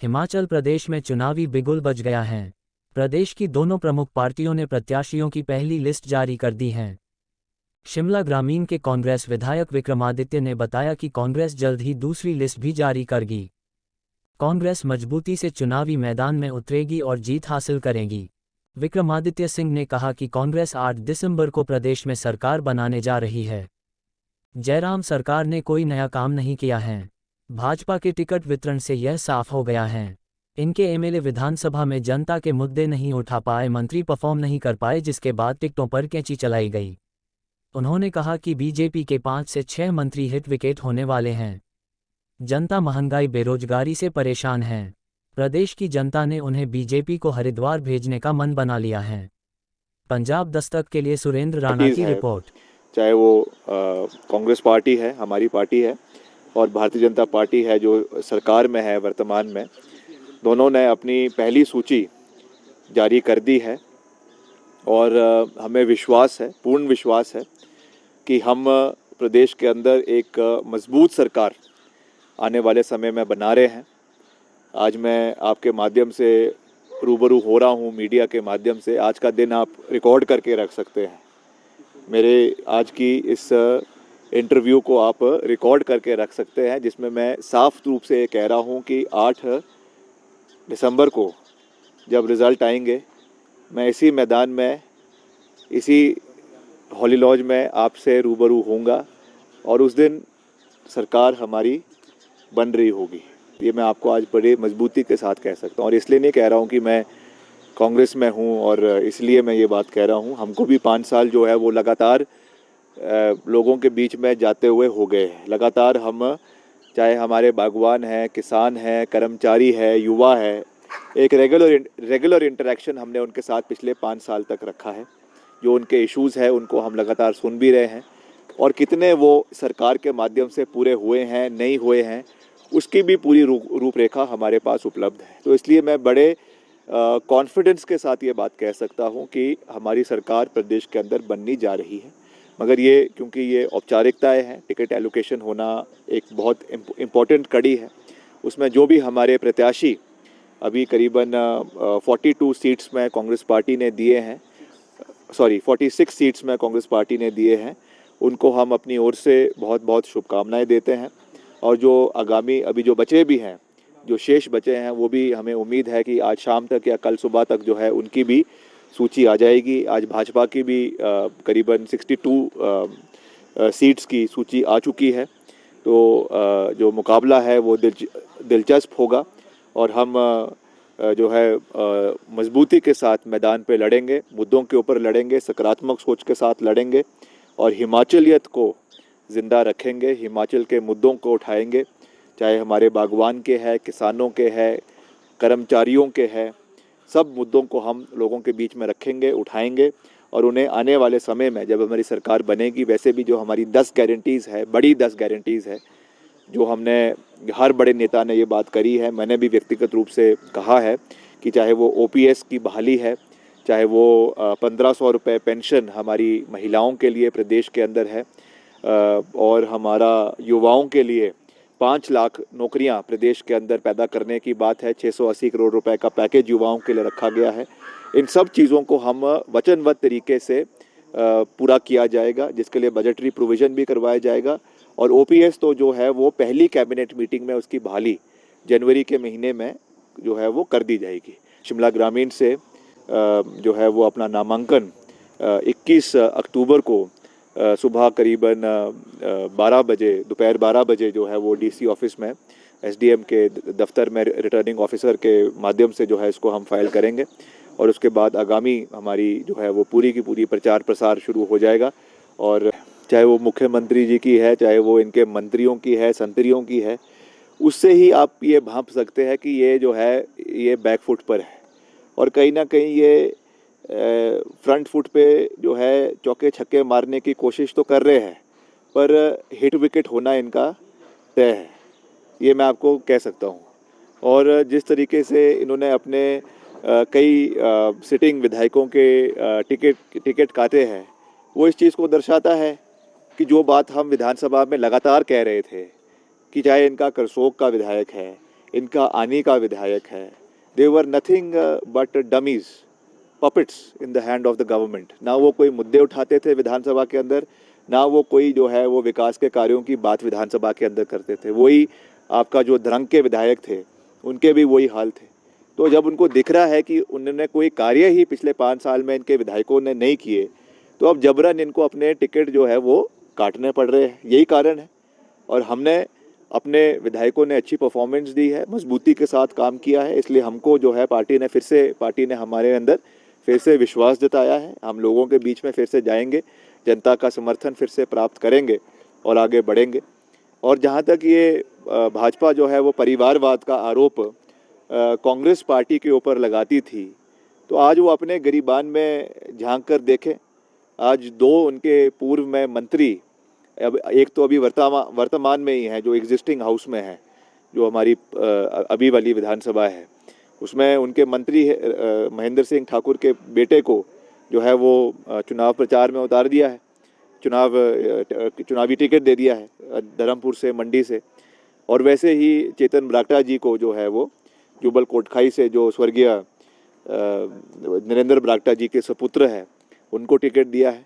हिमाचल प्रदेश में चुनावी बिगुल बज गया है। प्रदेश की दोनों प्रमुख पार्टियों ने प्रत्याशियों की पहली लिस्ट जारी कर दी है। शिमला ग्रामीण के कांग्रेस विधायक विक्रमादित्य ने बताया कि कांग्रेस जल्द ही दूसरी लिस्ट भी जारी करेगी। कांग्रेस मजबूती से चुनावी मैदान में उतरेगी और जीत हासिल करेगी। विक्रमादित्य सिंह ने कहा कि कांग्रेस 8 दिसंबर को प्रदेश में सरकार बनाने जा रही है। जयराम सरकार ने कोई नया काम नहीं किया है। भाजपा के टिकट वितरण से यह साफ हो गया है। इनके एमएलए विधानसभा में जनता के मुद्दे नहीं उठा पाए, मंत्री परफॉर्म नहीं कर पाए, जिसके बाद टिकटों पर कैंची चलाई गई। उन्होंने कहा कि बीजेपी के 5 से 6 मंत्री हिट विकेट होने वाले हैं। जनता महंगाई बेरोजगारी से परेशान है। प्रदेश की जनता ने उन्हें बीजेपी को हरिद्वार भेजने का मन बना लिया है। पंजाब दस्तक के लिए सुरेंद्र राणा की रिपोर्ट। चाहे वो कांग्रेस पार्टी है, हमारी पार्टी है, और भारतीय जनता पार्टी है जो सरकार में है वर्तमान में, दोनों ने अपनी पहली सूची जारी कर दी है। और हमें विश्वास है, पूर्ण विश्वास है कि हम प्रदेश के अंदर एक मजबूत सरकार आने वाले समय में बना रहे हैं। आज मैं आपके माध्यम से रूबरू हो रहा हूँ, मीडिया के माध्यम से। आज का दिन आप रिकॉर्ड करके रख सकते हैं। मेरे आज की इस इंटरव्यू को आप रिकॉर्ड करके रख सकते हैं, जिसमें मैं साफ रूप से कह रहा हूँ कि 8 दिसंबर को जब रिज़ल्ट आएंगे, मैं इसी मैदान में, इसी हॉली लॉज में आपसे रूबरू होऊंगा और उस दिन सरकार हमारी बन रही होगी। ये मैं आपको आज बड़े मजबूती के साथ कह सकता हूँ। और इसलिए नहीं कह रहा हूँ कि मैं कांग्रेस में हूँ और इसलिए मैं ये बात कह रहा हूँ। हमको भी 5 साल जो है वो लगातार लोगों के बीच में जाते हुए हो गए हैं। लगातार हम, चाहे हमारे बागवान हैं, किसान हैं, कर्मचारी है, युवा है, एक रेगुलर इंटरेक्शन हमने उनके साथ पिछले 5 साल तक रखा है। जो उनके इश्यूज़ हैं उनको हम लगातार सुन भी रहे हैं, और कितने वो सरकार के माध्यम से पूरे हुए हैं, नहीं हुए हैं, उसकी भी पूरी रूपरेखा हमारे पास उपलब्ध है। तो इसलिए मैं बड़े कॉन्फिडेंस के साथ ये बात कह सकता हूँ कि हमारी सरकार प्रदेश के अंदर बननी जा रही है। मगर ये, क्योंकि ये औपचारिकताएं हैं, टिकट एलोकेशन होना एक बहुत इम्पोर्टेंट कड़ी है। उसमें जो भी हमारे प्रत्याशी अभी करीबन 42 सीट्स में कांग्रेस पार्टी ने दिए हैं, 46 सीट्स में कांग्रेस पार्टी ने दिए हैं, उनको हम अपनी ओर से बहुत बहुत शुभकामनाएं देते हैं। और जो आगामी अभी जो बचे भी हैं, जो शेष बचे हैं, वो भी हमें उम्मीद है कि आज शाम तक या कल सुबह तक जो है उनकी भी सूची आ जाएगी। आज भाजपा की भी करीबन 62 सीट्स की सूची आ चुकी है। तो जो मुकाबला है वो दिलचस्प होगा, और हम जो है मजबूती के साथ मैदान पे लड़ेंगे, मुद्दों के ऊपर लड़ेंगे, सकारात्मक सोच के साथ लड़ेंगे और हिमाचलियत को ज़िंदा रखेंगे, हिमाचल के मुद्दों को उठाएंगे, चाहे हमारे बागवान के हैं, किसानों के हैं, कर्मचारियों के हैं। सब मुद्दों को हम लोगों के बीच में रखेंगे, उठाएंगे, और उन्हें आने वाले समय में जब हमारी सरकार बनेगी, वैसे भी जो हमारी 10 गारंटीज़ है, बड़ी 10 गारंटीज़ है, जो हमने, हर बड़े नेता ने ये बात करी है, मैंने भी व्यक्तिगत रूप से कहा है कि चाहे वो ओपीएस की बहाली है, चाहे वो 1500 रुपये पेंशन हमारी महिलाओं के लिए प्रदेश के अंदर है, और हमारा युवाओं के लिए 5 लाख नौकरियां प्रदेश के अंदर पैदा करने की बात है। 680 करोड़ रुपए का पैकेज युवाओं के लिए रखा गया है। इन सब चीज़ों को हम वचनबद्ध तरीके से पूरा किया जाएगा, जिसके लिए बजटरी प्रोविज़न भी करवाया जाएगा। और ओपीएस तो जो है वो पहली कैबिनेट मीटिंग में उसकी बहाली जनवरी के महीने में जो है वो कर दी जाएगी। शिमला ग्रामीण से जो है वो अपना नामांकन 21 अक्टूबर को सुबह करीबन 12 बजे, दोपहर 12 बजे जो है वो डीसी ऑफिस में, एसडीएम के दफ्तर में रिटर्निंग ऑफिसर के माध्यम से जो है इसको हम फाइल करेंगे। और उसके बाद आगामी हमारी जो है वो पूरी की पूरी प्रचार प्रसार शुरू हो जाएगा। और चाहे वो मुख्यमंत्री जी की है, चाहे वो इनके मंत्रियों की है, संतरियों की है, उससे ही आप ये भांप सकते हैं कि ये जो है ये बैक फुट पर है, और कहीं ना कहीं ये फ्रंट फुट पे जो है चौके छक्के मारने की कोशिश तो कर रहे हैं, पर हिट विकेट होना इनका तय है, ये मैं आपको कह सकता हूँ। और जिस तरीके से इन्होंने अपने कई सिटिंग विधायकों के टिकट काटे हैं, वो इस चीज़ को दर्शाता है कि जो बात हम विधानसभा में लगातार कह रहे थे कि चाहे इनका करसोग का विधायक है, इनका आने का विधायक है। They were nothing but dummies, puppets in the hand of the government. ना वो कोई मुद्दे उठाते थे विधानसभा के अंदर, ना वो कोई जो है वो विकास के कार्यों की बात विधानसभा के अंदर करते थे। वही आपका जो धरंग के विधायक थे उनके भी वही हाल थे। तो जब उनको दिख रहा है कि उन्होंने कोई कार्य ही पिछले 5 साल में इनके विधायकों ने नहीं किए, तो अब जबरन इनको अपने टिकट जो है वो काटने पड़ रहे हैं। यही कारण है। और हमने अपने विधायकों ने अच्छी परफॉर्मेंस दी है, मजबूती के साथ काम किया है, इसलिए हमको जो है पार्टी ने हमारे अंदर फिर से विश्वास जताया है। हम लोगों के बीच में फिर से जाएंगे, जनता का समर्थन फिर से प्राप्त करेंगे और आगे बढ़ेंगे। और जहाँ तक ये भाजपा जो है वो परिवारवाद का आरोप कांग्रेस पार्टी के ऊपर लगाती थी, तो आज वो अपने गिरीबान में झांक कर देखें। आज 2 उनके पूर्व में मंत्री, अब एक तो अभी वर्तमान में ही है जो एग्जिस्टिंग हाउस में है, जो हमारी अभी वाली विधानसभा है, उसमें उनके मंत्री महेंद्र सिंह ठाकुर के बेटे को जो है वो चुनाव प्रचार में उतार दिया है, चुनावी टिकट दे दिया है धर्मपुर से, मंडी से। और वैसे ही चेतन बरागटा जी को जो है वो जुबल कोटखाई से, जो स्वर्गीय नरेंद्र बरागटा जी के सपुत्र है, उनको टिकट दिया है।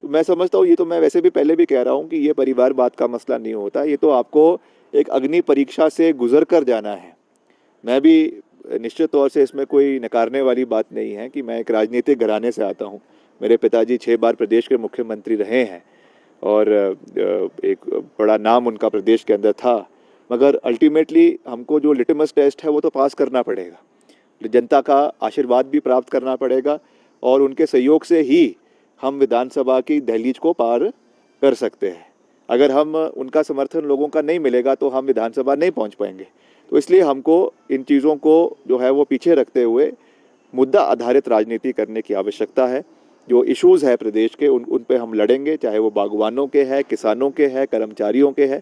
तो मैं समझता हूँ, ये तो मैं वैसे भी पहले भी कह रहा हूँ कि ये परिवारवाद का मसला नहीं होता, ये तो आपको एक अग्नि परीक्षा से गुजर कर जाना है। मैं भी निश्चित तौर से इसमें कोई नकारने वाली बात नहीं है कि मैं एक राजनीतिक घराने से आता हूँ। मेरे पिताजी 6 बार प्रदेश के मुख्यमंत्री रहे हैं और एक बड़ा नाम उनका प्रदेश के अंदर था, मगर अल्टीमेटली हमको जो लिटमस टेस्ट है वो तो पास करना पड़ेगा, जनता का आशीर्वाद भी प्राप्त करना पड़ेगा, और उनके सहयोग से ही हम विधानसभा की दहलीज को पार कर सकते हैं। अगर हम उनका समर्थन लोगों का नहीं मिलेगा तो हम विधानसभा नहीं पहुंच पाएंगे। तो इसलिए हमको इन चीज़ों को जो है वो पीछे रखते हुए मुद्दा आधारित राजनीति करने की आवश्यकता है। जो इश्यूज़ है प्रदेश के उन पे हम लड़ेंगे, चाहे वो बागवानों के हैं, किसानों के हैं, कर्मचारियों के हैं।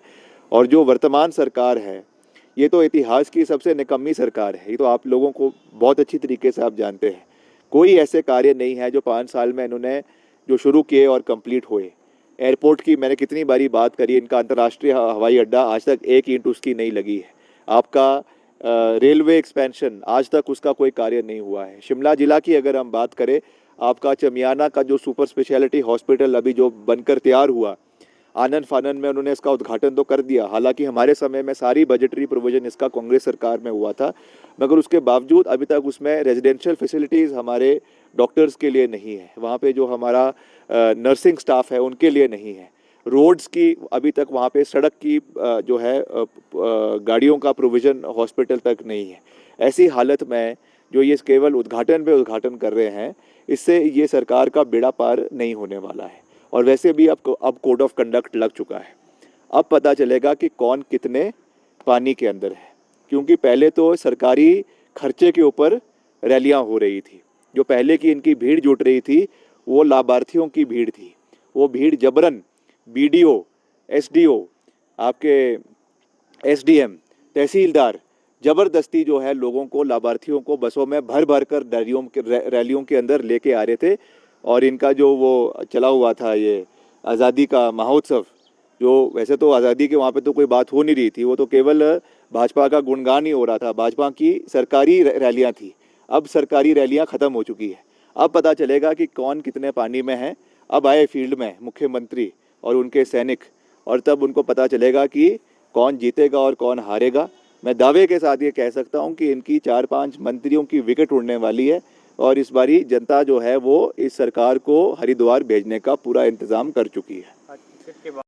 और जो वर्तमान सरकार है, ये तो इतिहास की सबसे निकम्मी सरकार है, ये तो आप लोगों को बहुत अच्छी तरीके से आप जानते हैं। कोई ऐसे कार्य नहीं है जो 5 साल में इन्होंने जो शुरू किए और कंप्लीट हुए। एयरपोर्ट की मैंने कितनी बारी बात करी, इनका अंतर्राष्ट्रीय हवाई अड्डा आज तक 1 ईंट उसकी नहीं लगी है। आपका रेलवे एक्सपेंशन आज तक उसका कोई कार्य नहीं हुआ है। शिमला जिला की अगर हम बात करें, आपका चमियाना का जो सुपर स्पेशलिटी हॉस्पिटल अभी जो बनकर तैयार हुआ, आनन फानन में उन्होंने इसका उद्घाटन तो कर दिया। हालांकि हमारे समय में सारी बजटरी प्रोविजन इसका कांग्रेस सरकार में हुआ था, मगर उसके बावजूद अभी तक उसमें रेजिडेंशियल फैसिलिटीज़ हमारे डॉक्टर्स के लिए नहीं है, वहाँ पे जो हमारा नर्सिंग स्टाफ है उनके लिए नहीं है। रोड्स की अभी तक वहाँ पे सड़क की जो है गाड़ियों का प्रोविज़न हॉस्पिटल तक नहीं है। ऐसी हालत में जो ये केवल उद्घाटन पे उद्घाटन कर रहे हैं, इससे ये सरकार का बेड़ा पार नहीं होने वाला है। और वैसे भी अब कोड ऑफ कंडक्ट लग चुका है। अब पता चलेगा कि कौन कितने पानी के अंदर है, क्योंकि पहले तो सरकारी खर्चे के ऊपर रैलियां हो रही थी। जो पहले की इनकी भीड़ जुट रही थी वो लाभार्थियों की भीड़ थी। वो भीड़ जबरन बीडीओ, एसडीओ, आपके एसडीएम, तहसीलदार जबरदस्ती जो है लोगों को, लाभार्थियों को बसों में भर भर कर रैलियों के अंदर लेके आ रहे थे। और इनका जो वो चला हुआ था ये आज़ादी का महोत्सव, जो वैसे तो आज़ादी के वहाँ पे तो कोई बात हो नहीं रही थी, वो तो केवल भाजपा का गुणगान ही हो रहा था, भाजपा की सरकारी रैलियाँ थी। अब सरकारी रैलियाँ ख़त्म हो चुकी है। अब पता चलेगा कि कौन कितने पानी में है। अब आए फील्ड में मुख्यमंत्री और उनके सैनिक, और तब उनको पता चलेगा कि कौन जीतेगा और कौन हारेगा। मैं दावे के साथ ये कह सकता हूँ कि इनकी 4-5 मंत्रियों की विकेट उड़ने वाली है, और इस बारी जनता जो है वो इस सरकार को हरिद्वार भेजने का पूरा इंतजाम कर चुकी है।